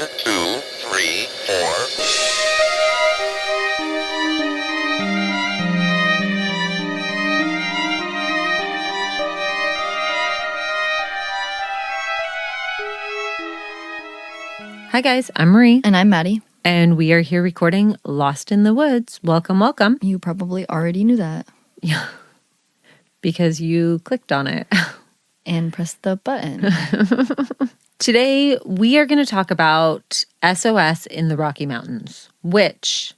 2, 3, 4. Hi guys, I'm Marie. And I'm Maddie. And we are here recording Lost in the Woods. Welcome, welcome. You probably already knew that. Yeah. Because you clicked on it. And pressed the button. Today, we are going to talk about SOS in the Rocky Mountains, which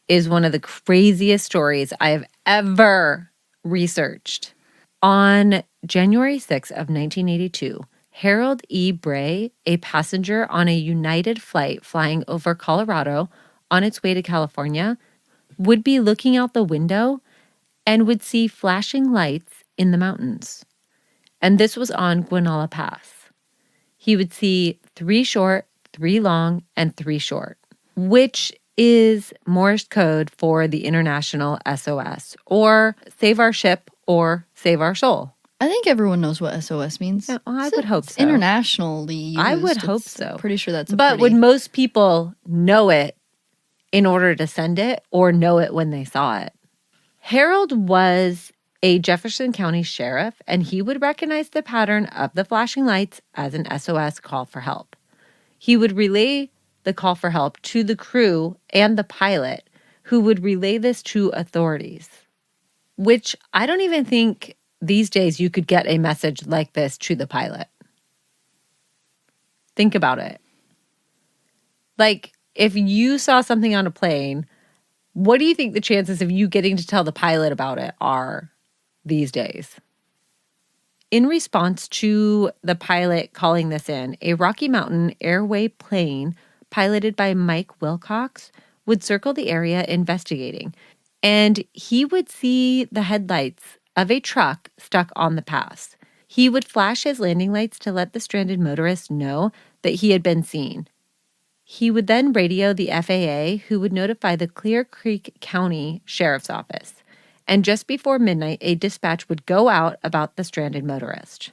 is one of the craziest stories I have ever researched. On January 6th of 1982, Harold E. Bray, a passenger on a United flight flying over Colorado on its way to California, would be looking out the window and would see flashing lights in the mountains. And this was on Guanala Pass. He would see 3 short, 3 long, and 3 short, which is Morse code for the international SOS, or save our ship or save our soul. I think everyone knows what SOS means. Yeah, well, I would hope so. Internationally used. I would hope so. Pretty sure that's But would most people know it in order to send it or know it when they saw it? Harold was a Jefferson County sheriff, and he would recognize the pattern of the flashing lights as an SOS call for help. He would relay the call for help to the crew and the pilot, who would relay this to authorities, which I don't even think these days you could get a message like this to the pilot. Think about it. Like, if you saw something on a plane, what do you think the chances of you getting to tell the pilot about it are these days? In response to the pilot calling this in, a Rocky Mountain Airway plane piloted by Mike Wilcox would circle the area investigating, and he would see the headlights of a truck stuck on the pass. He would flash his landing lights to let the stranded motorist know that he had been seen. He would then radio the FAA, who would notify the Clear Creek County Sheriff's Office. And just before midnight, a dispatch would go out about the stranded motorist.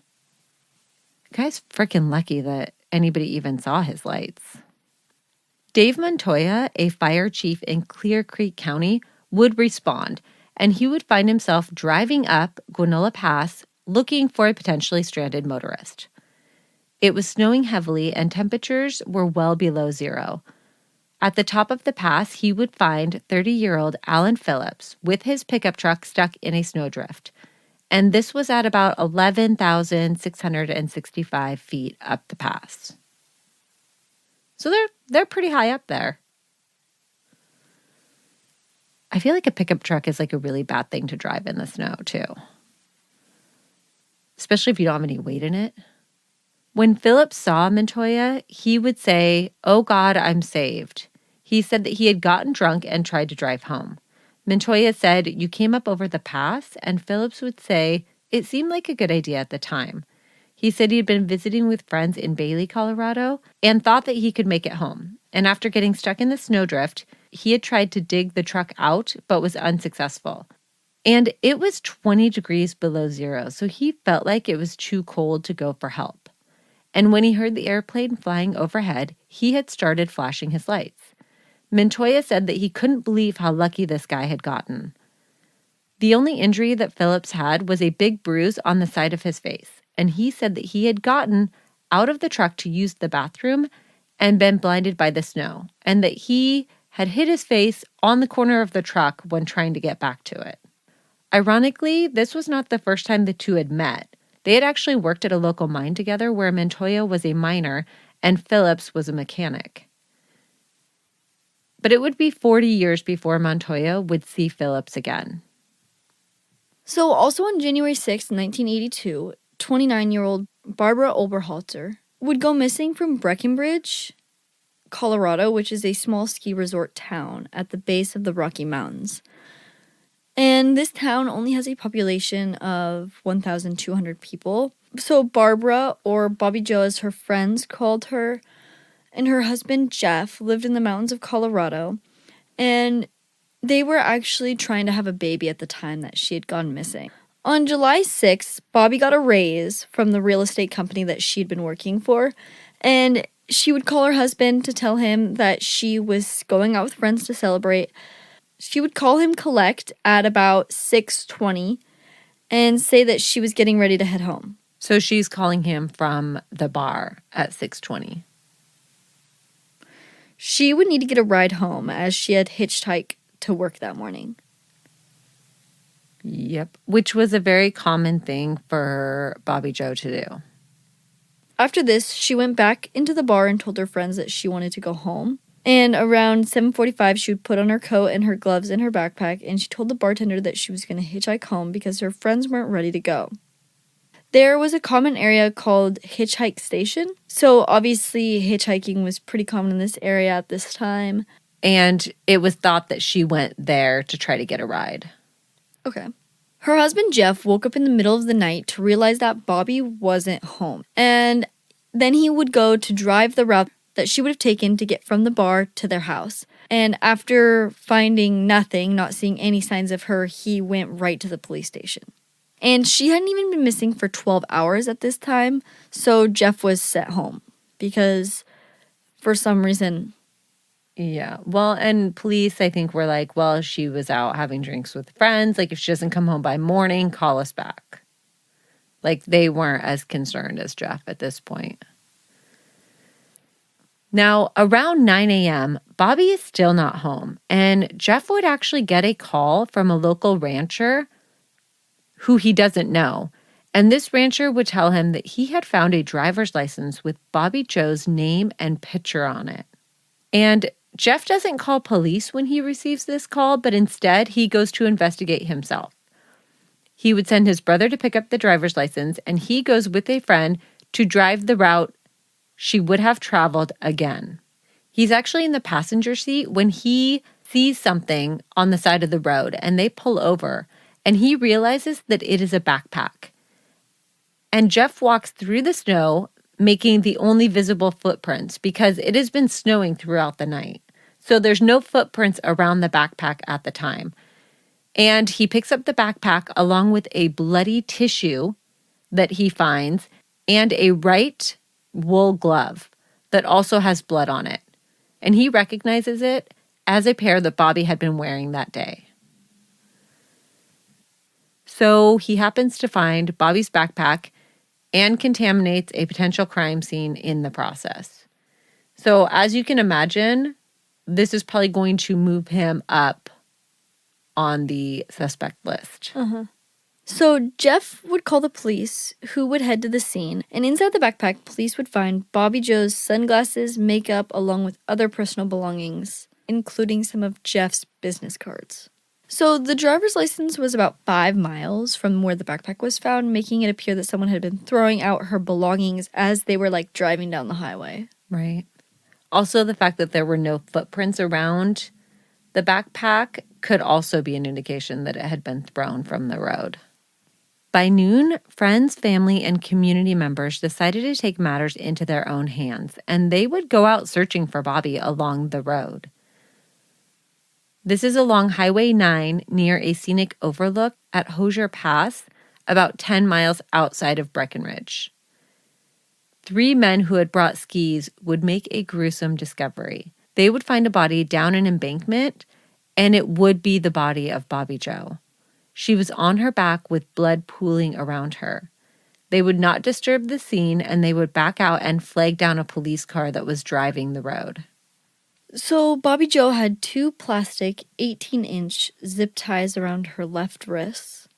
The guy's freaking lucky that anybody even saw his lights. Dave Montoya, a fire chief in Clear Creek County, would respond, and he would find himself driving up Guanala Pass looking for a potentially stranded motorist. It was snowing heavily and temperatures were well below zero. At the top of the pass, he would find 30-year-old Alan Phillips with his pickup truck stuck in a snowdrift. And this was at about 11,665 feet up the pass. So they're pretty high up there. I feel like a pickup truck is like a really bad thing to drive in the snow, too. Especially if you don't have any weight in it. When Phillips saw Montoya, he would say, "Oh God, I'm saved." He said that he had gotten drunk and tried to drive home. Montoya said, "You came up over the pass?" And Phillips would say, "It seemed like a good idea at the time." He said he had been visiting with friends in Bailey, Colorado, and thought that he could make it home. And after getting stuck in the snowdrift, he had tried to dig the truck out, but was unsuccessful. And it was 20 degrees below zero, so he felt like it was too cold to go for help. And when he heard the airplane flying overhead, he had started flashing his lights. Montoya said that he couldn't believe how lucky this guy had gotten. The only injury that Phillips had was a big bruise on the side of his face, and he said that he had gotten out of the truck to use the bathroom and been blinded by the snow, and that he had hit his face on the corner of the truck when trying to get back to it. Ironically, this was not the first time the two had met. They had actually worked at a local mine together where Montoya was a miner and Phillips was a mechanic. But it would be 40 years before Montoya would see Phillips again. So also on January 6, 1982, 29-year-old Barbara Oberholtzer would go missing from Breckenridge, Colorado, which is a small ski resort town at the base of the Rocky Mountains. And this town only has a population of 1,200 people. So Barbara, or Bobby Jo as her friends called her, and her husband Jeff lived in the mountains of Colorado. And they were actually trying to have a baby at the time that she had gone missing. On July 6th, Bobby got a raise from the real estate company that she'd been working for, and She would call her husband to tell him that she was going out with friends to celebrate. She would call him collect at about 6:20 and say that she was getting ready to head home. So she's calling him from the bar at 6:20. She would need to get a ride home as she had hitchhiked to work that morning. Yep. Which was a very common thing for Barbara Jo to do. After this, she went back into the bar and told her friends that she wanted to go home. And around 7:45, she would put on her coat and her gloves and her backpack, and she told the bartender that she was going to hitchhike home because her friends weren't ready to go. There was a common area called Hitchhike Station, so obviously hitchhiking was pretty common in this area at this time. And it was thought that she went there to try to get a ride. Okay. Her husband, Jeff, woke up in the middle of the night to realize that Bobby wasn't home. And then he would go to drive the route that she would have taken to get from the bar to their house. And after finding nothing, not seeing any signs of her, he went right to the police station. And she hadn't even been missing for 12 hours at this time, so Jeff was sent home because for some reason... Yeah. Well, and police, I think, were like, well, she was out having drinks with friends. Like, if she doesn't come home by morning, call us back. Like, they weren't as concerned as Jeff at this point. Now, around 9 a.m., Bobby is still not home. And Jeff would actually get a call from a local rancher who he doesn't know. And this rancher would tell him that he had found a driver's license with Barbara Jo's name and picture on it. And Jeff doesn't call police when he receives this call, but instead he goes to investigate himself. He would send his brother to pick up the driver's license, and he goes with a friend to drive the route she would have traveled again. He's actually in the passenger seat when he sees something on the side of the road, and they pull over, and he realizes that it is a backpack. And Jeff walks through the snow, making the only visible footprints because it has been snowing throughout the night. So there's no footprints around the backpack at the time. And he picks up the backpack along with a bloody tissue that he finds and a right wool glove that also has blood on it. And he recognizes it as a pair that Bobby had been wearing that day. So he happens to find Bobby's backpack and contaminates a potential crime scene in the process. So as you can imagine, this is probably going to move him up on the suspect list. So Jeff would call the police, who would head to the scene, and inside the backpack, police would find Barbara Jo's sunglasses, makeup, along with other personal belongings, including some of Jeff's business cards. So the driver's license was about 5 miles from where the backpack was found, making it appear that someone had been throwing out her belongings as they were like driving down the highway. Right. Also, the fact that there were no footprints around the backpack could also be an indication that it had been thrown from the road. By noon, friends, family, and community members decided to take matters into their own hands, and they would go out searching for Bobby along the road. This is along Highway 9 near a scenic overlook at Hoosier Pass, about 10 miles outside of Breckenridge. 3 men who had brought skis would make a gruesome discovery. They would find a body down an embankment, and it would be the body of Barbara Jo. She was on her back with blood pooling around her. They would not disturb the scene, and they would back out and flag down a police car that was driving the road. So Barbara Jo had 2 plastic 18-inch zip ties around her left wrist.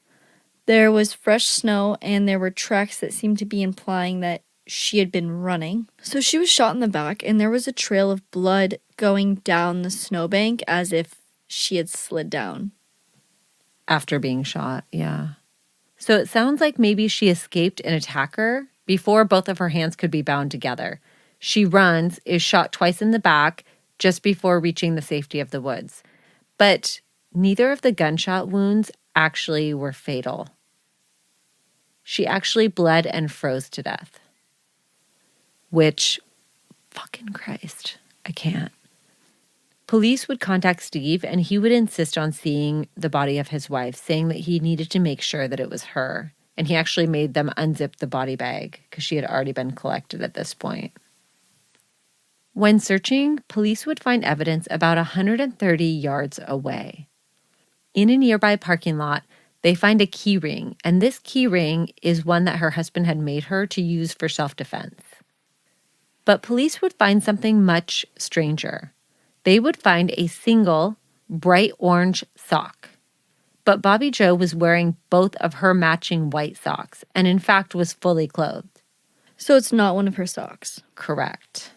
There was fresh snow, and there were tracks that seemed to be implying that she had been running. So she was shot in the back, and there was a trail of blood going down the snowbank as if she had slid down. After being shot, yeah. So it sounds like maybe she escaped an attacker before both of her hands could be bound together. She runs, is shot twice in the back, just before reaching the safety of the woods. But neither of the gunshot wounds actually were fatal. She actually bled and froze to death. Which, fucking Christ, I can't. Police would contact Steve, and he would insist on seeing the body of his wife, saying that he needed to make sure that it was her. And he actually made them unzip the body bag because she had already been collected at this point. When searching, police would find evidence about 130 yards away. In a nearby parking lot, they find a key ring, and this key ring is one that her husband had made her to use for self-defense. But police would find something much stranger. They would find a single bright orange sock. But Bobby Jo was wearing both of her matching white socks and in fact was fully clothed. So it's not one of her socks. Correct.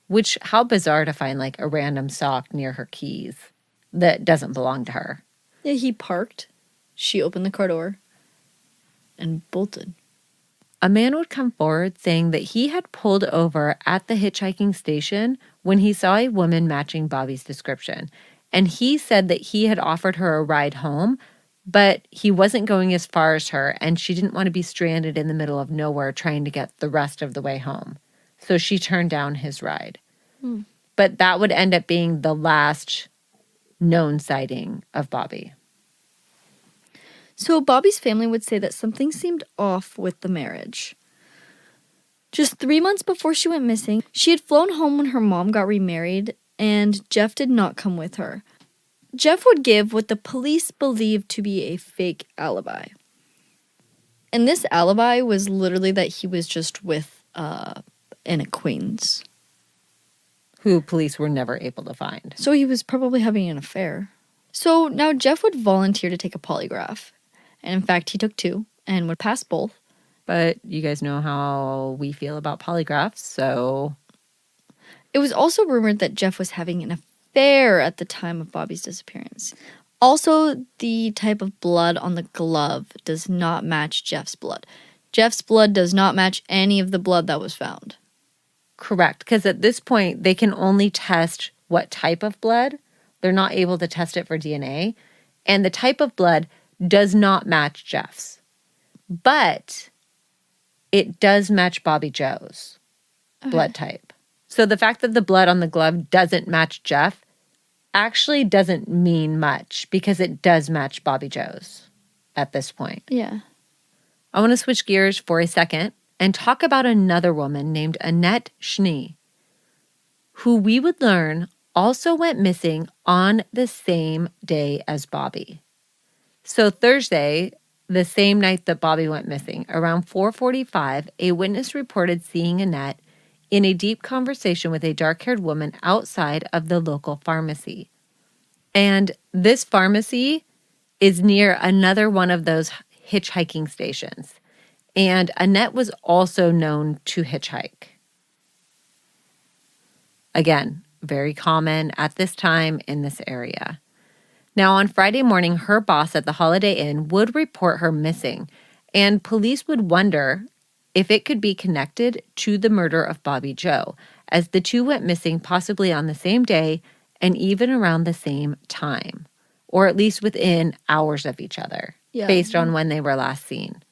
Which, how bizarre to find like a random sock near her keys that doesn't belong to her. Yeah, he parked. She opened the car door and bolted. A man would come forward saying that he had pulled over at the hitchhiking station when he saw a woman matching Bobby's description. And he said that he had offered her a ride home, but he wasn't going as far as her, and she didn't want to be stranded in the middle of nowhere trying to get the rest of the way home. So she turned down his ride. But that would end up being the last known sighting of Bobby. So Bobby's family would say that something seemed off with the marriage. Just 3 months before she went missing, she had flown home when her mom got remarried, and Jeff did not come with her. Jeff would give what the police believed to be a fake alibi. And this alibi was literally that he was just with an acquaintance. Who police were never able to find. So he was probably having an affair. So now Jeff would volunteer to take a polygraph. And in fact, he took 2 and would pass both. But you guys know how we feel about polygraphs, so... It was also rumored that Jeff was having an affair at the time of Bobby's disappearance. Also, the type of blood on the glove does not match Jeff's blood. Jeff's blood does not match any of the blood that was found. Correct, because at this point, they can only test what type of blood. They're not able to test it for DNA. And the type of blood does not match Jeff's. But it does match Bobby Jo's blood type. So the fact that the blood on the glove doesn't match Jeff actually doesn't mean much because it does match Bobby Jo's at this point. Yeah. I want to switch gears for a second and talk about another woman named Annette Schnee, who we would learn also went missing on the same day as Bobby. So Thursday, the same night that Bobby went missing, around 4:45, a witness reported seeing Annette in a deep conversation with a dark-haired woman outside of the local pharmacy. And this pharmacy is near another one of those hitchhiking stations. And Annette was also known to hitchhike. Again, very common at this time in this area. Now, on Friday morning, her boss at the Holiday Inn would report her missing, and police would wonder if it could be connected to the murder of Bobby Jo, as the two went missing possibly on the same day and even around the same time, or at least within hours of each other, based on when they were last seen.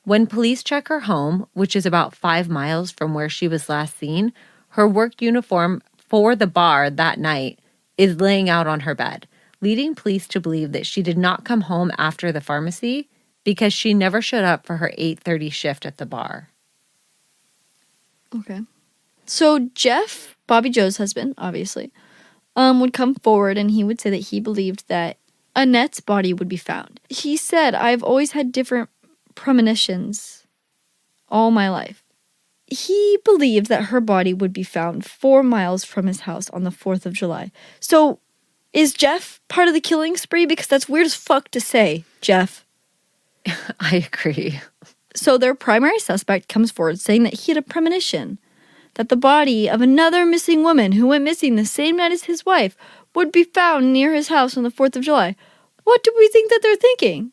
When police check her home, which is about 5 miles from where she was last seen, her work uniform for the bar that night is laying out on her bed, leading police to believe that she did not come home after the pharmacy because she never showed up for her 8:30 shift at the bar. Okay. So Jeff, Bobby Jo's husband, obviously, would come forward and he would say that he believed that Annette's body would be found. He said, "I've always had different premonitions all my life." He believed that her body would be found 4 miles from his house on the 4th of July. So is Jeff part of the killing spree? Because that's weird as fuck to say, Jeff. I agree. So their primary suspect comes forward saying that he had a premonition that the body of another missing woman who went missing the same night as his wife would be found near his house on the 4th of July. What do we think that they're thinking?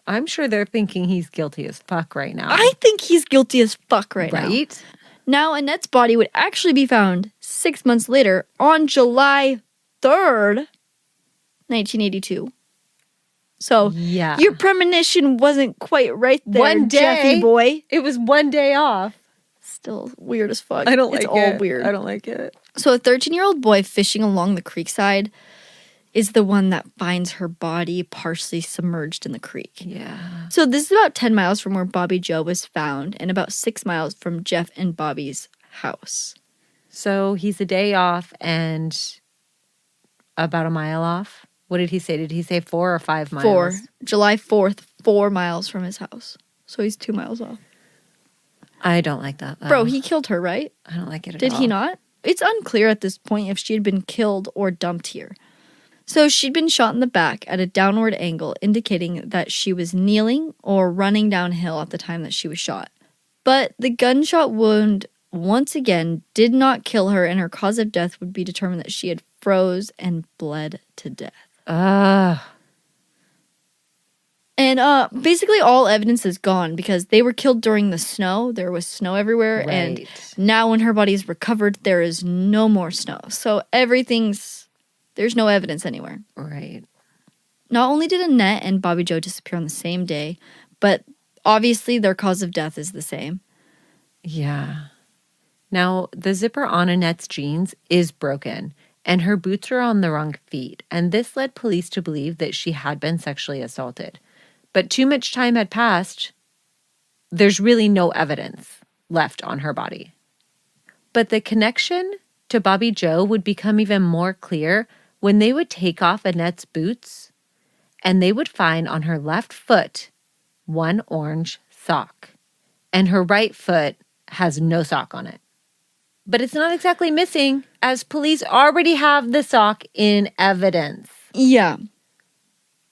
I'm sure they're thinking he's guilty as fuck right now. I think he's guilty as fuck right now. Right? Now, Annette's body would actually be found 6 months later on July 3rd, 1982. So, yeah, your premonition wasn't quite right there, one day, Jeffy boy. It was 1 day off. Still weird as fuck. I don't like it. It's all weird. I don't like it. So, a 13-year-old boy fishing along the creekside is the one that finds her body partially submerged in the creek. Yeah. So this is about 10 miles from where Bobby Jo was found and about 6 miles from Jeff and Bobby's house. So he's a day off and about a mile off. What did he say? Did he say 4 or 5 miles? 4. July 4th, 4 miles from his house. So he's 2 miles off. I don't like that, though. Bro, he killed her, right? I don't like it at all. Did he not? It's unclear at this point if she had been killed or dumped here. So she'd been shot in the back at a downward angle, indicating that she was kneeling or running downhill at the time that she was shot. But the gunshot wound, once again, did not kill her, and her cause of death would be determined that she had froze and bled to death. Ugh. And basically all evidence is gone because they were killed during the snow. There was snow everywhere. And Right. now when her body's recovered, there is no more snow. So there's no evidence anywhere. Right. Not only did Annette and Bobby Jo disappear on the same day, but obviously their cause of death is the same. Yeah. Now, the zipper on Annette's jeans is broken, and her boots are on the wrong feet, and this led police to believe that she had been sexually assaulted. But too much time had passed. There's really no evidence left on her body. But the connection to Bobby Jo would become even more clear when they would take off Annette's boots, and they would find on her left foot one orange sock, and her right foot has no sock on it. But it's not exactly missing, as police already have the sock in evidence. Yeah.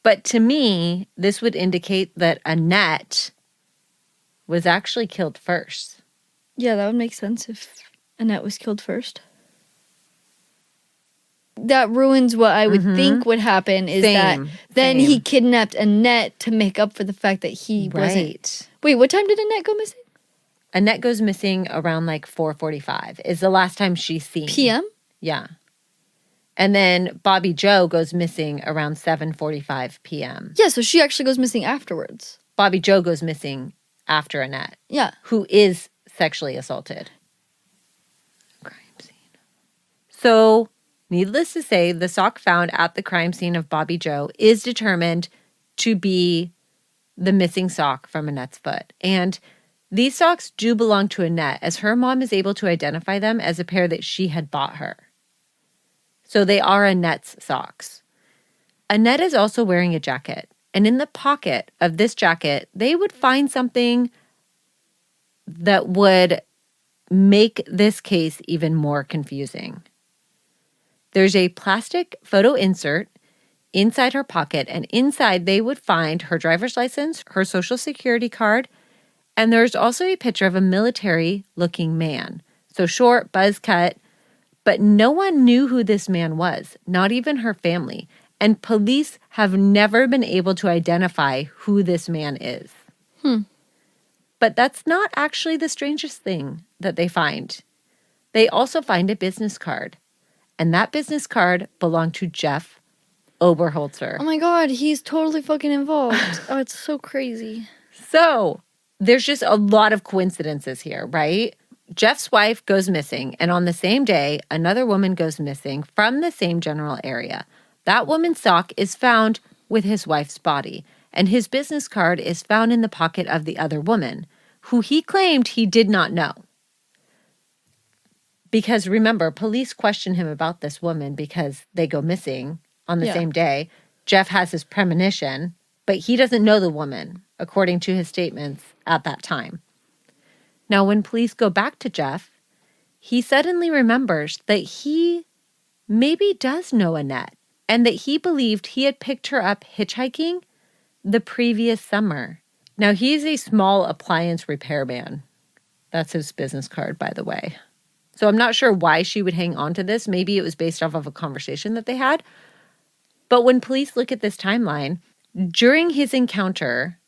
But to me, this would indicate that Annette was actually killed first. Yeah, that would make sense if Annette was killed first. That ruins what I would think would happen is that then he kidnapped Annette to make up for the fact that he wasn't. Wait, what time did Annette go missing? Annette goes missing around like 4:45 is the last time she's seen. PM? Yeah. And then Bobby Jo goes missing around 7:45 p.m. Yeah, so she actually goes missing afterwards. Bobby Jo goes missing after Annette, Yeah. who is sexually assaulted. Crime scene. So, needless to say, the sock found at the crime scene of Bobby Jo is determined to be the missing sock from Annette's foot. And these socks do belong to Annette, as her mom is able to identify them as a pair that she had bought her. So they are Annette's socks. Annette is also wearing a jacket. And in the pocket of this jacket, they would find something that would make this case even more confusing. There's a plastic photo insert inside her pocket, and inside they would find her driver's license, her social security card, and there's also a picture of a military-looking man. So short, buzz cut, but no one knew who this man was, not even her family. And police have never been able to identify who this man is. But that's not actually the strangest thing that they find. They also find a business card. And that business card belonged to Jeff Oberholtzer. Oh my God, he's totally fucking involved. Oh, it's so crazy. So there's just a lot of coincidences here, right? Jeff's wife goes missing, and on the same day, another woman goes missing from the same general area. That woman's sock is found with his wife's body, and his business card is found in the pocket of the other woman, who he claimed he did not know. Because remember, police question him about this woman because they go missing on the same day. Jeff has his premonition, but he doesn't know the woman, according to his statements at that time. Now, when police go back to Jeff, he suddenly remembers that he maybe does know Annette and that he believed he had picked her up hitchhiking the previous summer. Now, he's a small appliance repairman. That's his business card, by the way. So I'm not sure why she would hang on to this. Maybe it was based off of a conversation that they had. But when police look at this timeline, during his encounter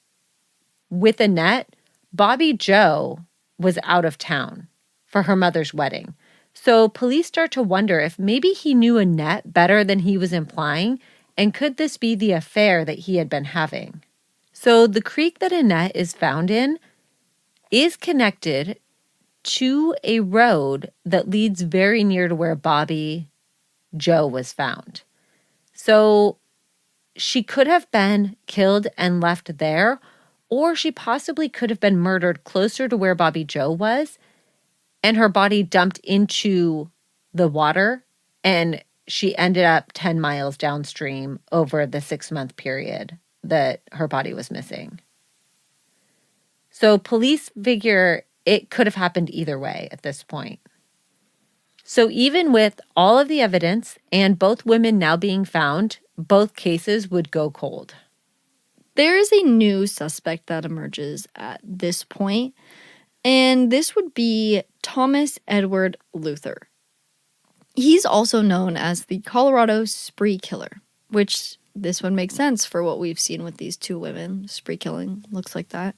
with Annette, Bobby Jo was out of town for her mother's wedding. So police start to wonder if maybe he knew Annette better than he was implying, and could this be the affair that he had been having? So the creek that Annette is found in is connected to a road that leads very near to where Bobby Jo was found. So she could have been killed and left there, or she possibly could have been murdered closer to where Bobby Jo was and her body dumped into the water, and she ended up 10 miles downstream over the 6-month period that her body was missing. So police figure it could have happened either way at this point. So even with all of the evidence and both women now being found, both cases would go cold. There is a new suspect that emerges at this point, and this would be Thomas Edward Luther. He's also known as the Colorado spree killer, which this would make sense for what we've seen with these two women. Spree killing looks like that.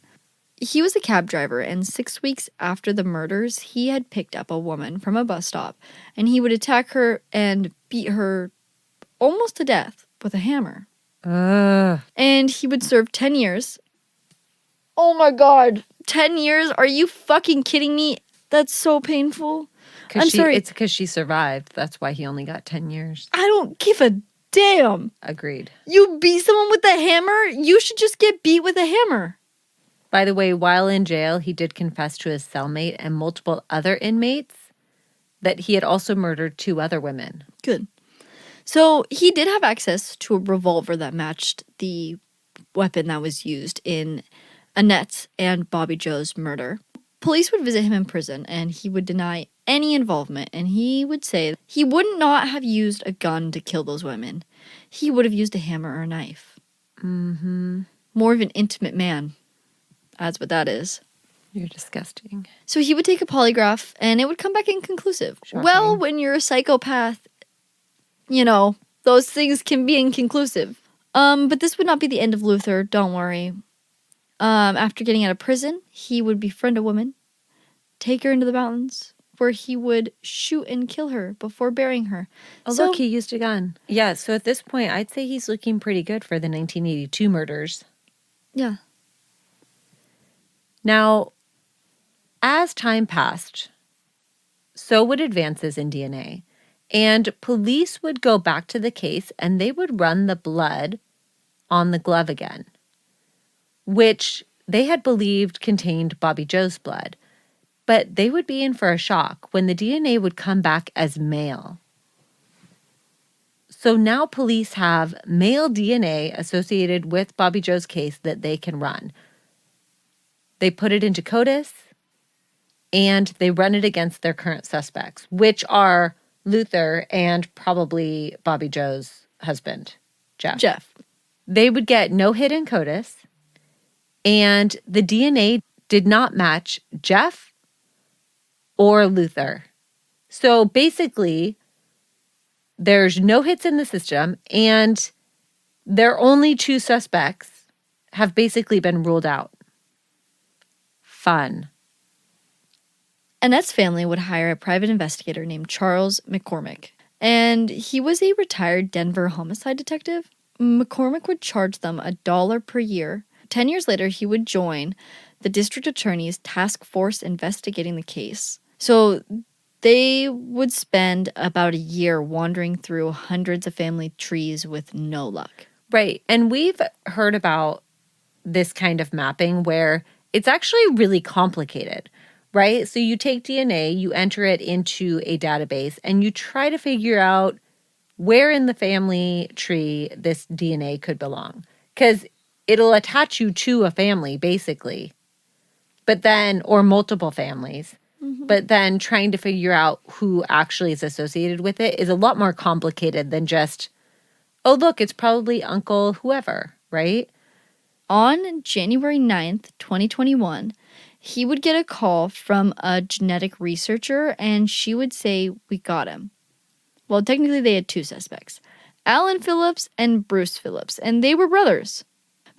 He was a cab driver, and 6 weeks after the murders, he had picked up a woman from a bus stop, and he would attack her and beat her almost to death with a hammer. And he would serve 10 years. Oh my God. 10 years? Are you fucking kidding me? That's so painful. I'm sorry. It's because she survived. That's why he only got 10 years. I don't give a damn. Agreed. You beat someone with a hammer? You should just get beat with a hammer. By the way, while in jail, he did confess to his cellmate and multiple other inmates that he had also murdered 2 other women. Good. So he did have access to a revolver that matched the weapon that was used in Annette's and Bobby Jo's murder. Police would visit him in prison, and he would deny any involvement, and he would say he would not have used a gun to kill those women. He would have used a hammer or a knife. Mm-hmm. More of an intimate man. That's what that is. You're disgusting. So he would take a polygraph, and it would come back inconclusive. Shocking. Well, when you're a psychopath, you know, those things can be inconclusive. But this would not be the end of Luther, don't worry. After getting out of prison, he would befriend a woman, take her into the mountains, where he would shoot and kill her before burying her. Oh, look, he used a gun. Yeah, so at this point, I'd say he's looking pretty good for the 1982 murders. Yeah. Now, as time passed, so would advances in DNA. And police would go back to the case and they would run the blood on the glove again, which they had believed contained Bobby Jo's blood. But they would be in for a shock when the DNA would come back as male. So now police have male DNA associated with Bobby Jo's case that they can run. They put it into CODIS, and they run it against their current suspects, which are Luther and probably Bobby Jo's husband, Jeff. They would get no hit in CODIS, and the DNA did not match Jeff or Luther. So basically, there's no hits in the system, and their only 2 suspects have basically been ruled out. Fun. Annette's family would hire a private investigator named Charles McCormick, and he was a retired Denver homicide detective. McCormick would charge them $1 per year. 10 years later, he would join the district attorney's task force investigating the case. So they would spend about a year wandering through hundreds of family trees with no luck. Right. And we've heard about this kind of mapping where it's actually really complicated, right? So you take DNA, you enter it into a database, and you try to figure out where in the family tree this DNA could belong. Because it'll attach you to a family, basically. But then, or multiple families. Mm-hmm. But then trying to figure out who actually is associated with it is a lot more complicated than just, oh, look, it's probably Uncle whoever, right? On January 9th, 2021, he would get a call from a genetic researcher, and she would say, "We got him." Well, technically they had 2 suspects, Alan Phillips and Bruce Phillips, and they were brothers.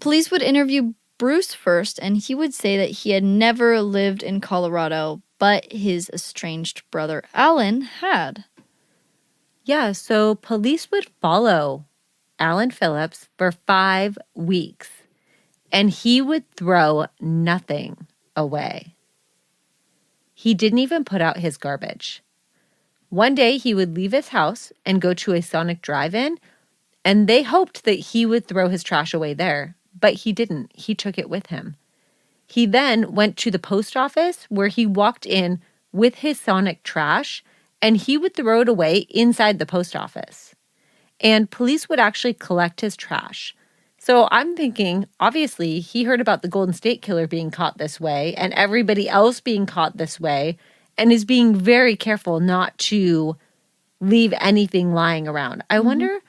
Police would interview Bruce first, and he would say that he had never lived in Colorado, but his estranged brother Alan had. Yeah, so police would follow Alan Phillips for 5 weeks. And he would throw nothing away. He didn't even put out his garbage. One day he would leave his house and go to a Sonic drive-in, and they hoped that he would throw his trash away there, but he didn't. He took it with him. He then went to the post office where he walked in with his sonic trash, and he would throw it away inside the post office. And police would actually collect his trash. So I'm thinking, obviously, he heard about the Golden State Killer being caught this way and everybody else being caught this way, and is being very careful not to leave anything lying around. I wonder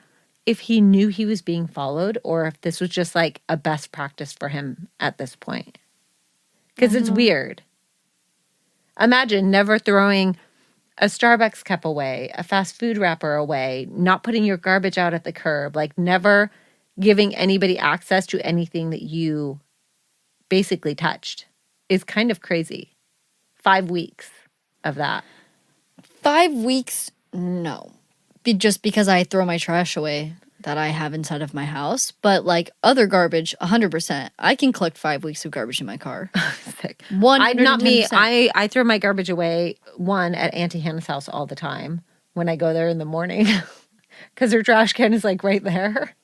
if he knew he was being followed or if this was just like a best practice for him at this point. Because it's weird. Imagine never throwing a Starbucks cup away, a fast food wrapper away, not putting your garbage out at the curb, like never giving anybody access to anything that you basically touched is kind of crazy. 5 weeks of that. 5 weeks, no. Just because I throw my trash away that I have inside of my house. But like other garbage, 100%. I can collect 5 weeks of garbage in my car. Sick. 110%. Not me. I throw my garbage away, at Auntie Hannah's house all the time when I go there in the morning because her trash can is like right there.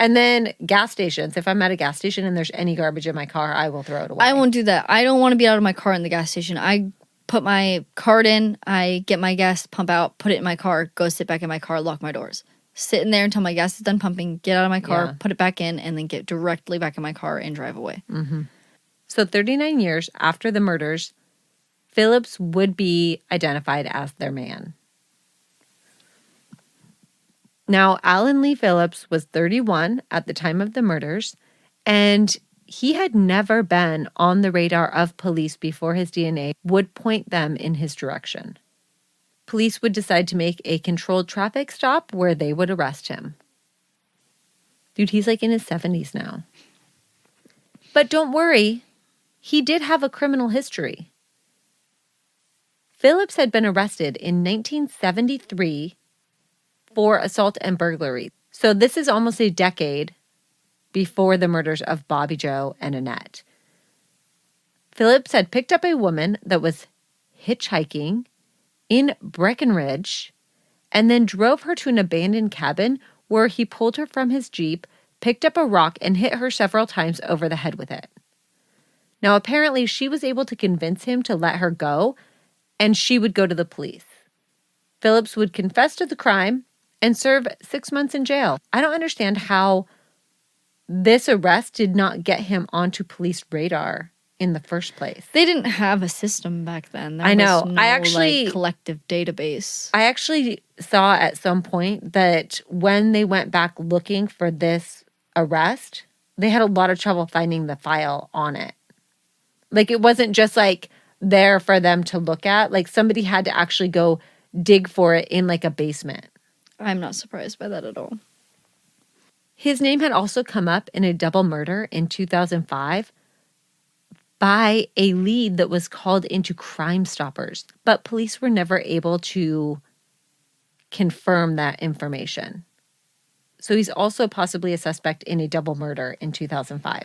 And then gas stations. If I'm at a gas station and there's any garbage in my car, I will throw it away. I won't do that. I don't want to be out of my car in the gas station. I put my card in, I get my gas pump out, put it in my car, go sit back in my car, lock my doors. Sit in there until my gas is done pumping, get out of my car, put it back in, and then get directly back in my car and drive away. So 39 years after the murders, Phillips would be identified as their man. Now, Alan Lee Phillips was 31 at the time of the murders, and he had never been on the radar of police before his DNA would point them in his direction. Police would decide to make a controlled traffic stop where they would arrest him. Dude, he's like in his 70s now. But don't worry, he did have a criminal history. Phillips had been arrested in 1973 for assault and burglary. So this is almost a decade before the murders of Bobby Jo and Annette. Phillips had picked up a woman that was hitchhiking in Breckenridge and then drove her to an abandoned cabin where he pulled her from his Jeep, picked up a rock, and hit her several times over the head with it. Now, apparently, she was able to convince him to let her go, and she would go to the police. Phillips would confess to the crime and serve 6 months in jail. I don't understand how this arrest did not get him onto police radar in the first place. They didn't have a system back then. There I know. was no, I actually collective database. I actually saw at some point that when they went back looking for this arrest, they had a lot of trouble finding the file on it. Like, it wasn't just like there for them to look at. Like, somebody had to actually go dig for it in like a basement. I'm not surprised by that at all. His name had also come up in a double murder in 2005 by a lead that was called into Crime Stoppers, but police were never able to confirm that information. So he's also possibly a suspect in a double murder in 2005.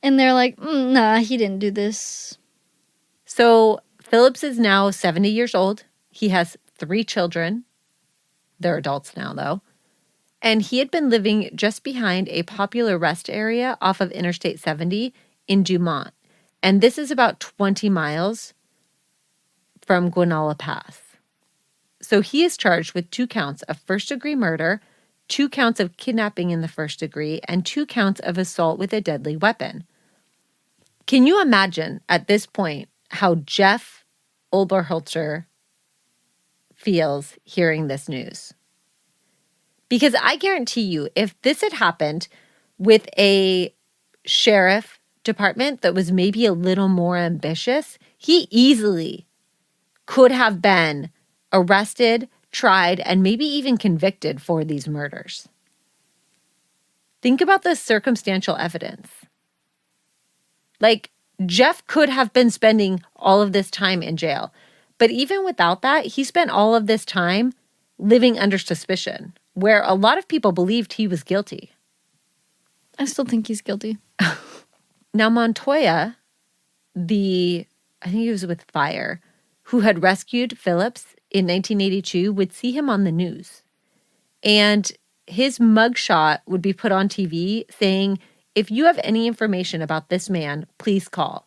And they're like, nah, he didn't do this. So Phillips is now 70 years old. He has 3 children. They're adults now, though. And he had been living just behind a popular rest area off of Interstate 70 in Dumont. And this is about 20 miles from Guanala Pass. So he is charged with 2 counts of first-degree murder, 2 counts of kidnapping in the first degree, and 2 counts of assault with a deadly weapon. Can you imagine at this point how Jeff Oberholtzer feels hearing this news? Because I guarantee you, if this had happened with a sheriff department that was maybe a little more ambitious, he easily could have been arrested, tried, and maybe even convicted for these murders. Think about the circumstantial evidence. Like, Jeff could have been spending all of this time in jail. But even without that, he spent all of this time living under suspicion, where a lot of people believed he was guilty. I still think he's guilty. Now, Montoya, I think he was with Fire, who had rescued Phillips in 1982, would see him on the news. And his mugshot would be put on TV saying, if you have any information about this man, please call.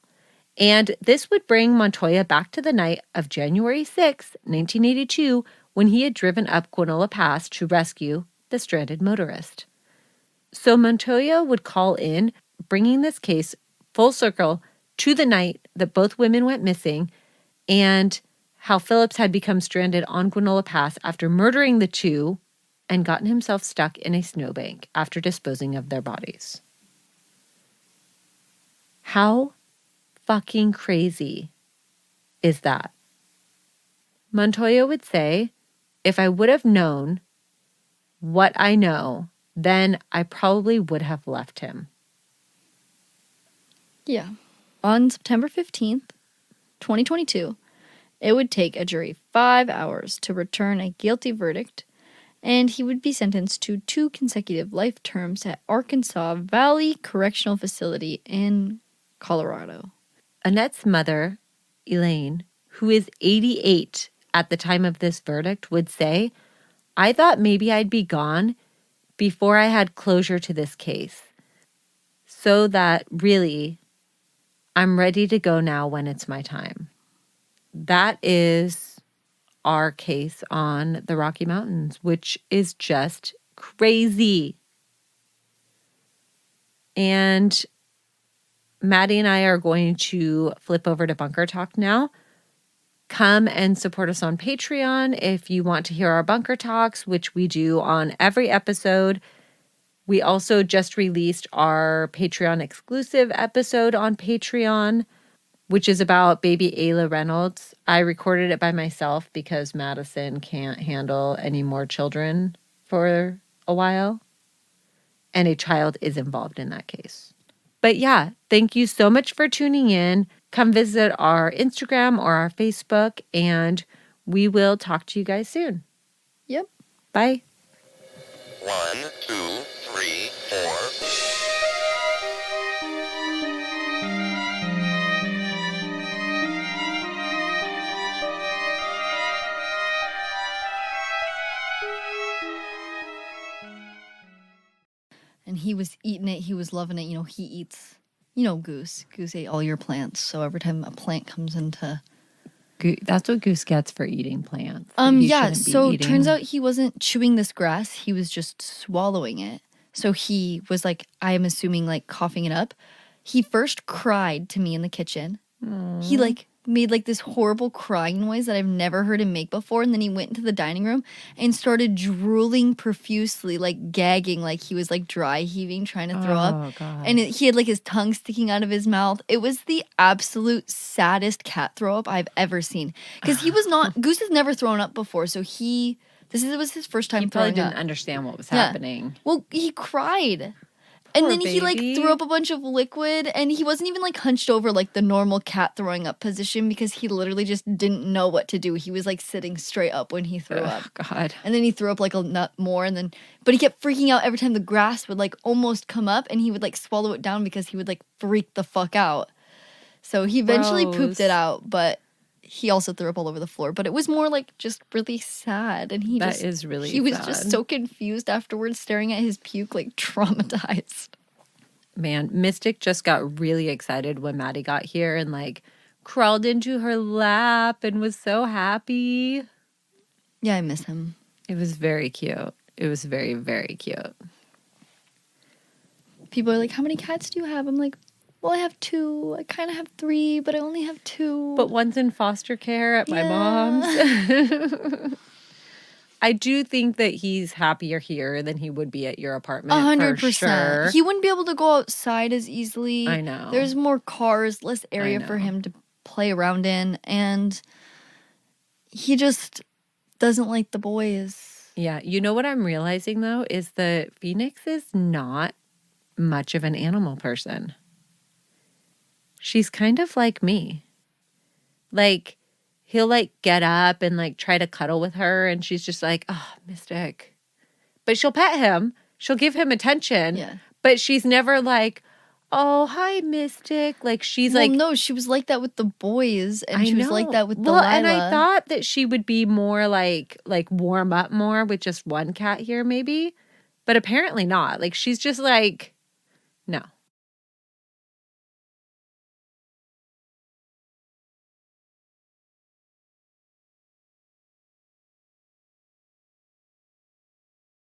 And this would bring Montoya back to the night of January 6, 1982, when he had driven up Guanola Pass to rescue the stranded motorist. So Montoya would call in, bringing this case full circle to the night that both women went missing and how Phillips had become stranded on Guanola Pass after murdering the two and gotten himself stuck in a snowbank after disposing of their bodies. How fucking crazy is that? Montoya would say, if I would have known what I know, then I probably would have left him. Yeah. On September 15th, 2022, it would take a jury 5 hours to return a guilty verdict, and he would be sentenced to 2 consecutive life terms at Arkansas Valley Correctional Facility in Colorado. Annette's mother, Elaine, who is 88 at the time of this verdict, would say, I thought maybe I'd be gone before I had closure to this case, so that really I'm ready to go now when it's my time. That is our case on the Rocky Mountains, which is just crazy. And Maddie and I are going to flip over to Bunker Talk now. Come and support us on Patreon if you want to hear our Bunker Talks, which we do on every episode. We also just released our Patreon exclusive episode on Patreon, which is about baby Ayla Reynolds. I recorded it by myself because Madison can't handle any more children for a while. And a child is involved in that case. But yeah, thank you so much for tuning in. Come visit our Instagram or our Facebook, and we will talk to you guys soon. Yep. Bye. 1, 2, 3, 4. And he was eating it. He was loving it. You know, he eats, Goose. Goose ate all your plants. So every time a plant comes into... That's what Goose gets for eating plants. Yeah, so turns out he wasn't chewing this grass. He was just swallowing it. So he was like, I am assuming, like, coughing it up. He first cried to me in the kitchen. He, like, made, like, this horrible crying noise that I've never heard him make before. And then he went into the dining room and started drooling profusely, like, gagging, like he was, like, dry heaving, trying to throw up. God. And he had, like, his tongue sticking out of his mouth. It was the absolute saddest cat throw up I've ever seen. Because he was not... Goose has never thrown up before, so this was his first time He probably throwing didn't up. understand what was Yeah. happening. Well, he cried. Poor And then he, like, baby. threw up a bunch of liquid, and he wasn't even, like, hunched over, like, the normal cat throwing up position because he literally just didn't know what to do. He was, like, sitting straight up when he threw up. God. And then he threw up, like, a nut more, and then... But he kept freaking out every time the grass would, like, almost come up, and he would, like, swallow it down because he would, like, freak the fuck out. So he eventually pooped it Gross. out, but... He also threw up all over the floor, but it was more like just really sad, and he is really he was sad. just so confused afterwards, staring at his puke like traumatized. Man, Mystic just got really excited when Maddie got here and like crawled into her lap and was so happy. Yeah, I miss him. It was very cute. It was very, very cute. People are like, "How many cats do you have?" I'm like, "Well, I have 2. I kind of have 3, but I only have 2." But one's in foster care at my Yeah. mom's. I do think that he's happier here than he would be at your apartment. 100%. For sure. He wouldn't be able to go outside as easily. I know. There's more cars, less area for know. him to play around in, and he just doesn't like the boys. Yeah. You know what I'm realizing, though, is that Phoenix is not much of an animal person. She's kind of like me. Like, he'll, like, get up and, like, try to cuddle with her, and she's just like, oh, Mystic. But she'll pet him. She'll give him attention. Yeah. But she's never like, oh, hi, Mystic. Like, she's Well, like... no, she was like that with the boys, and I she was know. like that with Well, Delilah. and I thought that she would be more like warm up more with just one cat here, maybe. But apparently not. Like, she's just like, no.